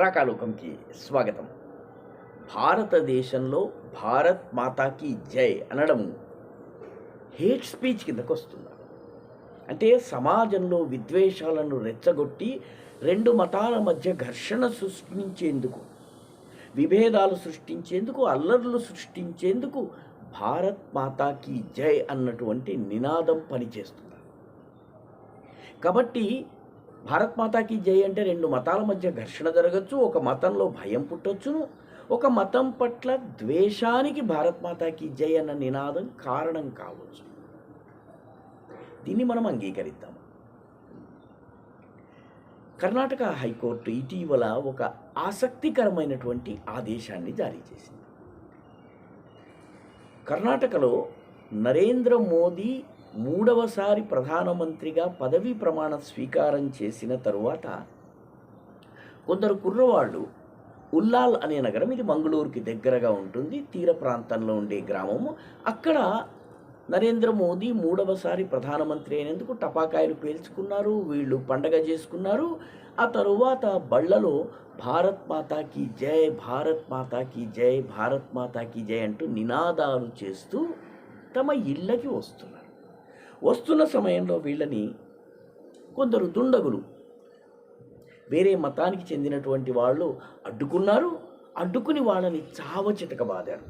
రాకాలోకంకి స్వాగతం. భారతదేశంలో భారత్ మాతాకి జై అనడము హేట్ స్పీచ్ కిందకు వస్తుంది. అంటే సమాజంలో విద్వేషాలను రెచ్చగొట్టి రెండు మతాల మధ్య ఘర్షణ సృష్టించేందుకు, విభేదాలు సృష్టించేందుకు, అల్లర్లు సృష్టించేందుకు భారత్ మాతాకి జై అన్నటువంటి నినాదం పనిచేస్తుంది. కాబట్టి భారత్ మాతాకి జై అంటే రెండు మతాల మధ్య ఘర్షణ జరగచ్చు, ఒక మతంలో భయం పుట్టొచ్చును, ఒక మతం పట్ల ద్వేషానికి భారత్ మాతాకి జై అన్న నినాదం కారణం కావచ్చు. దీన్ని మనం అంగీకరిద్దాం. కర్ణాటక హైకోర్టు ఇటీవల ఒక ఆసక్తికరమైనటువంటి ఆదేశాన్ని జారీ చేసింది. కర్ణాటకలో నరేంద్ర మోదీ మూడవసారి ప్రధానమంత్రిగా పదవీ ప్రమాణ స్వీకారం చేసిన తరువాత కొందరు కుర్రవాళ్ళు ఉల్లాల్ అనే నగరం, ఇది మంగళూరుకి దగ్గరగా ఉంటుంది, తీర ప్రాంతంలో ఉండే గ్రామము. అక్కడ నరేంద్ర మోదీ మూడవసారి ప్రధానమంత్రి అయినందుకు టపాకాయలు పేల్చుకున్నారు, వీళ్ళు పండగ చేసుకున్నారు. ఆ తరువాత బళ్ళలో భారత్ మాతాకి జై, భారత్ మాతాకి జై, భారత్ మాతాకి జై అంటూ నినాదాలు చేస్తూ తమ ఇళ్ళకి వస్తున్న సమయంలో వీళ్ళని కొందరు దుండగులు, వేరే మతానికి చెందినటువంటి వాళ్ళు అడ్డుకున్నారు. అడ్డుకుని వాళ్ళని చావచితకబాదారు.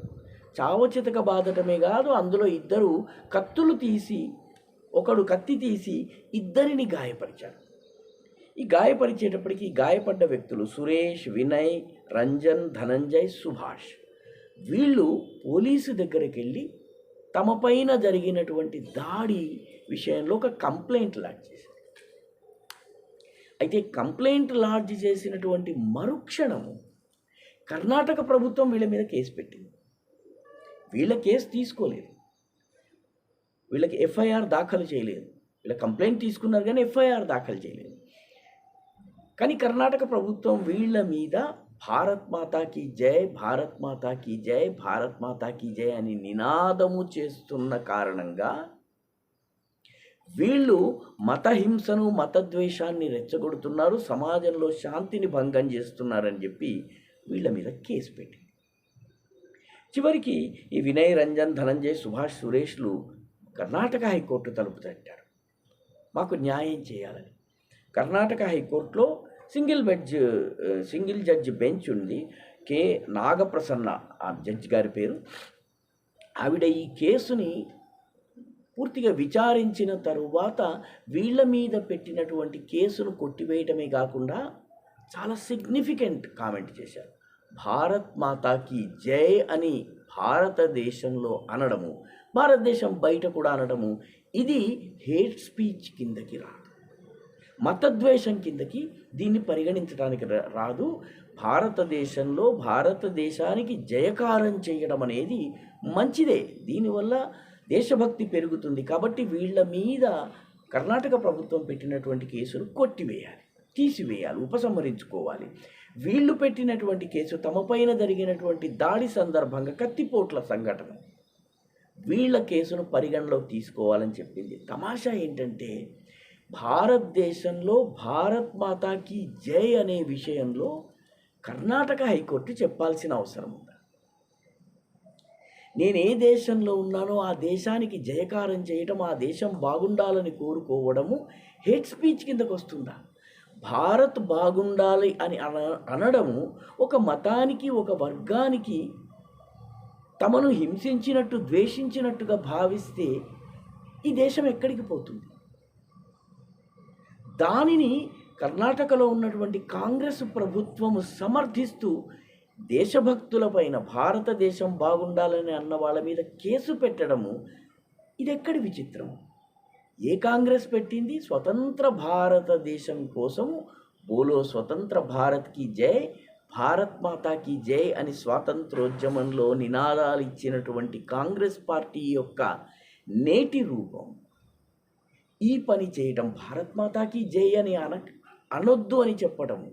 చావచితకబాదటమే కాదు, అందులో ఇద్దరు కత్తులు తీసి, ఒకడు కత్తి తీసి ఇద్దరిని గాయపరిచారు. ఈ గాయపరిచేటప్పటికి గాయపడ్డ వ్యక్తులు సురేష్, వినయ్, రంజన్, ధనంజయ్, సుభాష్. వీళ్ళు పోలీసు దగ్గరికి వెళ్ళి తమ పైన జరిగినటువంటి దాడి విషయంలో ఒక కంప్లైంట్ లాడ్జ్ చేశారు. అయితే కంప్లైంట్ లాడ్జ్ చేసినటువంటి మరుక్షణము కర్ణాటక ప్రభుత్వం వీళ్ళ మీద కేసు పెట్టింది. వీళ్ళ కేసు తీసుకోలేదు, వీళ్ళకి ఎఫ్ఐఆర్ దాఖలు చేయలేదు. వీళ్ళ కంప్లైంట్ తీసుకున్నారు కానీ ఎఫ్ఐఆర్ దాఖలు చేయలేదు. కానీ కర్ణాటక ప్రభుత్వం వీళ్ళ మీద భారత్ మాతాకి జై, భారత్ మాతాకి జై, భారత్ మాతాకి జై అని నినాదము చేస్తున్న కారణంగా వీళ్ళు మతహింసను, మతద్వేషాన్ని రెచ్చగొడుతున్నారు, సమాజంలో శాంతిని భంగం చేస్తున్నారని చెప్పి వీళ్ళ మీద కేసు పెట్టింది. చివరికి ఈ వినయ్, రంజన్, ధనంజయ్, సుభాష్, సురేష్లు కర్ణాటక హైకోర్టు తలుపు తట్టారు, మాకు న్యాయం చేయాలని. కర్ణాటక హైకోర్టులో సింగిల్ జడ్జి బెంచ్ ఉంది. కె నాగప్రసన్న ఆ జడ్జి గారి పేరు. ఆవిడ ఈ కేసుని పూర్తిగా విచారించిన తరువాత వీళ్ళ మీద పెట్టినటువంటి కేసును కొట్టివేయటమే కాకుండా చాలా సిగ్నిఫికెంట్ కామెంట్ చేశారు. భారత్ మాతాకి జై అని భారతదేశంలో అనడము, భారతదేశం బయట కూడా అనడము, ఇది హేట్ స్పీచ్ కిందకి రాదు, మతద్వేషం కిందకి దీన్ని పరిగణించడానికి రాదు. భారతదేశంలో భారతదేశానికి జయకారం చేయడం అనేది మంచిదే, దీనివల్ల దేశభక్తి పెరుగుతుంది. కాబట్టి వీళ్ళ మీద కర్ణాటక ప్రభుత్వం పెట్టినటువంటి కేసులు కొట్టివేయాలి, తీసివేయాలి, ఉపసంహరించుకోవాలి. వీళ్ళు పెట్టినటువంటి కేసు తమపైన జరిగినటువంటి దాడి సందర్భంగా కత్తిపోట్ల సంఘటన, వీళ్ళ కేసును పరిగణలోకి తీసుకోవాలని చెప్పింది. తమాషా ఏంటంటే భారతదేశంలో భారత్ మాతాకి జై అనే విషయంలో కర్ణాటక హైకోర్టు చెప్పాల్సిన అవసరం ఉందా? నేను ఏ దేశంలో ఉన్నానో ఆ దేశానికి జయకారం చేయటం, ఆ దేశం బాగుండాలని కోరుకోవడము హేట్ స్పీచ్ కిందకు వస్తుందా? భారత్ బాగుండాలి అని అనడము ఒక మతానికి, ఒక వర్గానికి తమను హింసించినట్టు, ద్వేషించినట్టుగా భావిస్తే ఈ దేశం ఎక్కడికి పోతుంది? దానిని కర్ణాటకలో ఉన్నటువంటి కాంగ్రెస్ ప్రభుత్వము సమర్థిస్తూ దేశభక్తులపైన, భారతదేశం బాగుండాలని అన్న వాళ్ళ మీద కేసు పెట్టడము ఇది ఎక్కడి విచిత్రము? ఏ కాంగ్రెస్ పెట్టింది? స్వతంత్ర భారతదేశం కోసము బోలో స్వతంత్ర భారత్కి జై, భారత్ మాతాకి జై అని స్వాతంత్రోద్యమంలో నినాదాలు ఇచ్చినటువంటి కాంగ్రెస్ పార్టీ యొక్క నేటి రూపం ఈ పని చేయటం, భారత్ మాతాకి జై అని అనొద్దు అని చెప్పడము,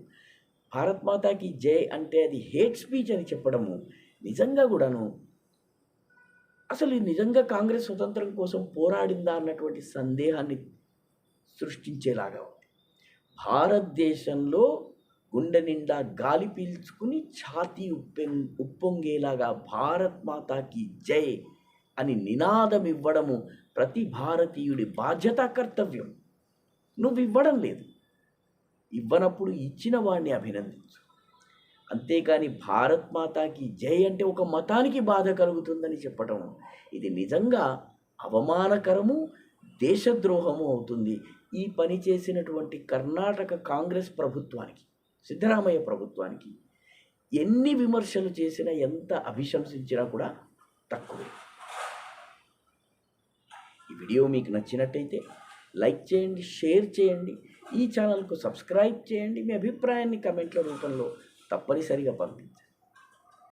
భారత్ మాతాకి జై అంటే అది హేట్ స్పీచ్ అని చెప్పడము నిజంగా కూడాను అసలు నిజంగా కాంగ్రెస్ స్వతంత్రం కోసం పోరాడిందా అన్నటువంటి సందేహాన్ని సృష్టించేలాగా ఉంది. భారతదేశంలో గుండె నిండా గాలి పీల్చుకుని ఛాతీ ఉప్పొంగేలాగా భారత్ మాతాకి జై అని నినాదం ఇవ్వడము ప్రతి భారతీయుడి బాధ్యత, కర్తవ్యం. నువ్వు ఇవ్వడం లేదు, ఇవ్వనప్పుడు ఇచ్చిన వాడిని అభినందించు. అంతేకాని భారత్ మాతాకి జై అంటే ఒక మతానికి బాధ కలుగుతుందని చెప్పటం ఇది నిజంగా అవమానకరము, దేశద్రోహము అవుతుంది. ఈ పని చేసినటువంటి కర్ణాటక కాంగ్రెస్ ప్రభుత్వానికి, సిద్ధరామయ్య ప్రభుత్వానికి ఎన్ని విమర్శలు చేసినా, ఎంత అభిశంసించినా కూడా తక్కువే. ఈ వీడియో మీకు నచ్చినట్టయితే లైక్ చేయండి, షేర్ చేయండి, ఈ ఛానల్కు సబ్స్క్రైబ్ చేయండి. మీ అభిప్రాయాన్ని కమెంట్ల రూపంలో తప్పనిసరిగా పంపించండి.